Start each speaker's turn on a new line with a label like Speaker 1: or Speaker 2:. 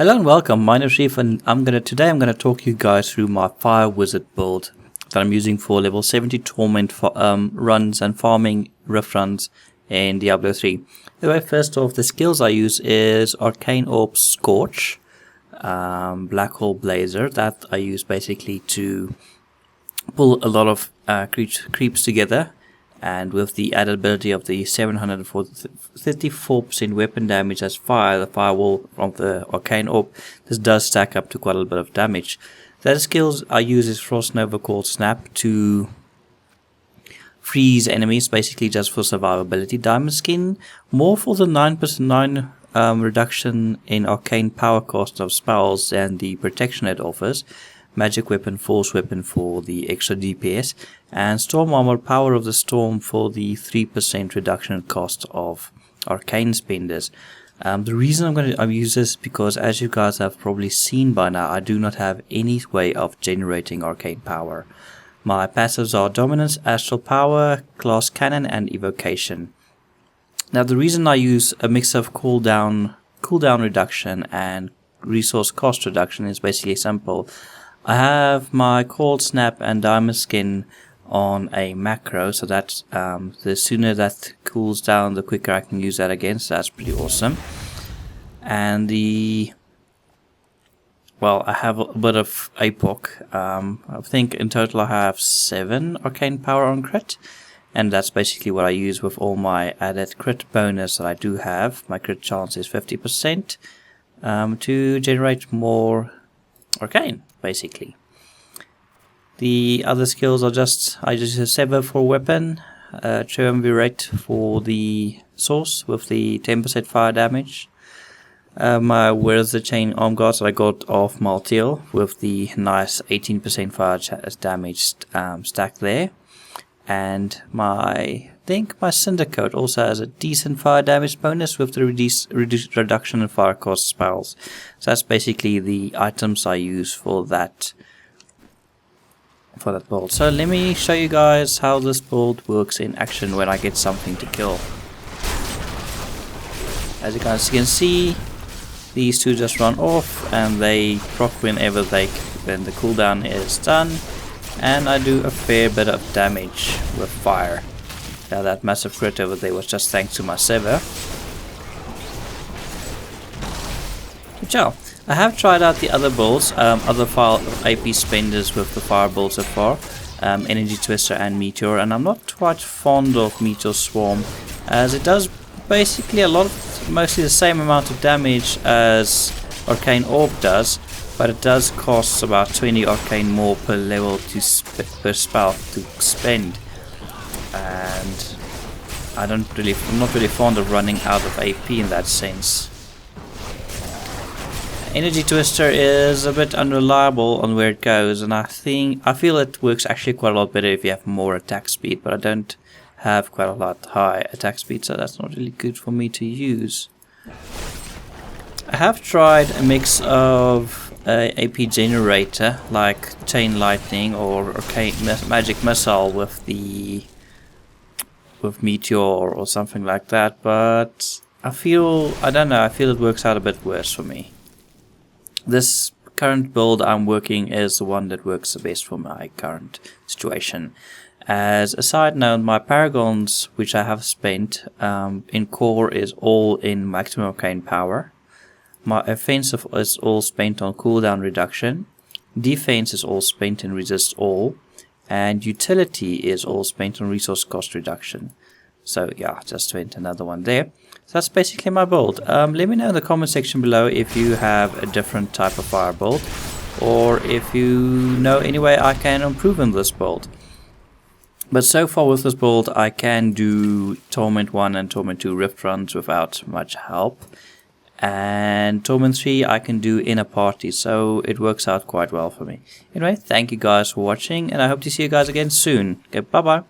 Speaker 1: Hello and welcome, my name is Reef and today I'm gonna talk you guys through my Fire Wizard build that I'm using for level 70 Torment for, runs and farming rift runs in Diablo 3. Anyway, first off, the skills I use is Arcane Orb Scorch, Black Hole Blazer, that I use basically to pull a lot of creeps together, and with the added ability of the 734% weapon damage as fire, the firewall from the Arcane Orb, this does stack up to quite a bit of damage. The other skills I use is Frost Nova Cold Snap to freeze enemies, basically just for survivability. Diamond Skin, more for the 9% reduction in arcane power cost of spells and the protection it offers. Magic Weapon, Force Weapon for the extra DPS, and Storm Armor, Power of the Storm for the 3% reduction in cost of arcane spenders. The reason I'm going to use this because, as you guys have probably seen by now, I do not have any way of generating arcane power. My passives are Dominance, Astral Power, Glass Cannon, and Evocation. Now, the reason I use a mix of cooldown reduction and resource cost reduction is basically simple. I have my Cold Snap and Diamond Skin on a macro, so that the sooner that cools down, the quicker I can use that again, so that's pretty awesome. And I have a bit of APOC. I think in total I have 7 arcane power on crit, and that's basically what I use with all my added crit bonus that I do have. My crit chance is 50% to generate more arcane, basically. The other skills are I just use Sever for weapon, Triumvirate for the source with the 10% fire damage. My Where's the Chain Arm Guards that I got off Maltiel with the nice 18% fire damage stack there. And I think my Syndicate also has a decent fire damage bonus with the reduction in fire cost spells. So that's basically the items I use for that build. So let me show you guys how this build works in action when I get something to kill. As you guys can see, these two just run off and they proc when the cooldown is done. And I do a fair bit of damage with fire. Now that massive crit over there was just thanks to my Sever. Ciao. I have tried out the other builds, other AP spenders with the fire build so far, Energy Twister and Meteor, and I'm not quite fond of Meteor Swarm, as it does basically mostly the same amount of damage as Arcane Orb does, but it does cost about 20 arcane more per level per spell to spend, and I'm not really fond of running out of AP in that sense. Energy Twister is a bit unreliable on where it goes, and I feel it works actually quite a lot better if you have more attack speed, but I don't have quite a lot high attack speed, so that's not really good for me to use. I have tried a mix of AP generator like Chain Lightning or Arcane Magic Missile with Meteor or something like that, but I feel it works out a bit worse for me. This current build I'm working is the one that works the best for my current situation. As a side note, my Paragons, which I have spent in core, is all in maximum arcane power. My offensive is all spent on cooldown reduction. Defense is all spent in resist all. And utility is all spent on resource cost reduction. So yeah, just spent another one there. So that's basically my build. Let me know in the comment section below if you have a different type of fire build, or if you know any way I can improve in this build. But so far with this build, I can do Torment 1 and Torment 2 rift runs without much help. And Torment 3 I can do in a party, so it works out quite well for me. Anyway, thank you guys for watching, and I hope to see you guys again soon. Okay, bye bye.